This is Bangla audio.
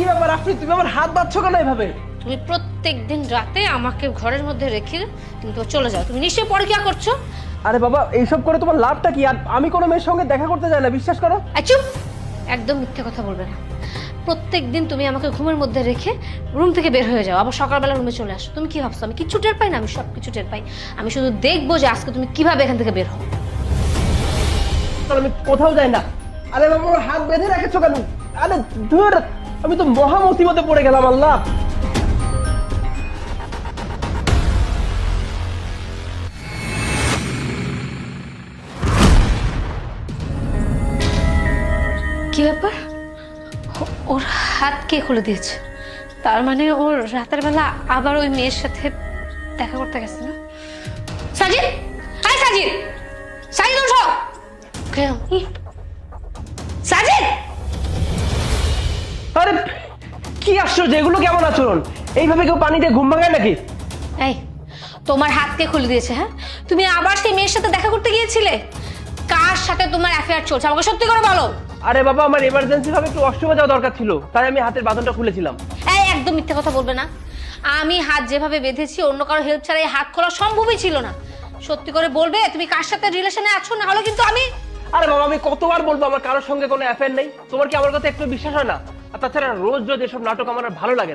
কি ব্যাপার আপনি, তুমি আমার হাত বাঁধছো কেন এভাবে? তুমি প্রত্যেকদিন রাতে আমাকে ঘরের মধ্যে রেখে কিন্তু চলে যাও। তুমি নিশ্চয়ই পরকিয়া করছো। আরে বাবা, এইসব করে তোমার লাভটা কি? আর আমি কোনো মেয়ের সঙ্গে দেখা করতে যাই না, বিশ্বাস করো। চুপ, একদম মিথ্যে কথা বলবে না। প্রত্যেকদিন তুমি আমাকে ঘুমের মধ্যে রেখে রুম থেকে বের হয়ে যাও, আবার সকালবেলা রুমে চলে আসো। তুমি কি ভাবছো আমি কিচ্ছু টের পাই না? আমি সব কিছু টের পাই। আমি শুধু দেখবো যে আজকে তুমি কিভাবে এখান থেকে বের হও। আমি কোথাও যাই না। আরে বাবা, আমার হাত বেঁধে রেখেছো কেন? আরে ধুর, আমি তো মহা মুসিবতে পড়ে গেলাম। আল্লাহ, কি ব্যাপার? ওর হাত কে খুলে দিয়েছে? তার মানে ওর রাতের বেলা আবার ওই মেয়ের সাথে দেখা করতে গেছে না? সাজিদ, আয় সাজিদ, সাজিদ ওঠো। সাজিদ, আরে কি আশ্চর্য, এগুলো কেমন আচরণ? এইভাবে কেউ পানি দিয়ে ঘুম ভাঙায় নাকি? এই তোমার হাত কে খুলে দিয়েছে? হ্যাঁ, তুমি আবার সেই মেয়ের সাথে দেখা করতে গিয়েছিলে? কার সাথে তোমার অ্যাফেয়ার চলছে আমাকে সত্যি করে বলো। আরে বাবা, আমার এমার্জেন্সি ভাবে একটু ওয়াশরুমে যাওয়া দরকার ছিল, তাই আমি হাতের বাঁধনটা খুলেছিলাম। এই একদম মিথ্যে কথা বলবে না। আমি হাত যেভাবে বেঁধেছি অন্য কারো হেল্প ছাড়া এই হাত খোলা সম্ভবই ছিল না। সত্যি করে বলবে তুমি কার সাথে রিলেশনে আছো, না হলে কিন্তু আমি। আরে বাবা, আমি কতবার বলবো আমার কারোর সঙ্গে কোনো অ্যাফেয়ার নেই? তোমার কি আমার কথা একটু বিশ্বাস হয় না? আর তাছাড়া রোজ রোজ এসব নাটক আমার আর ভালো লাগে না।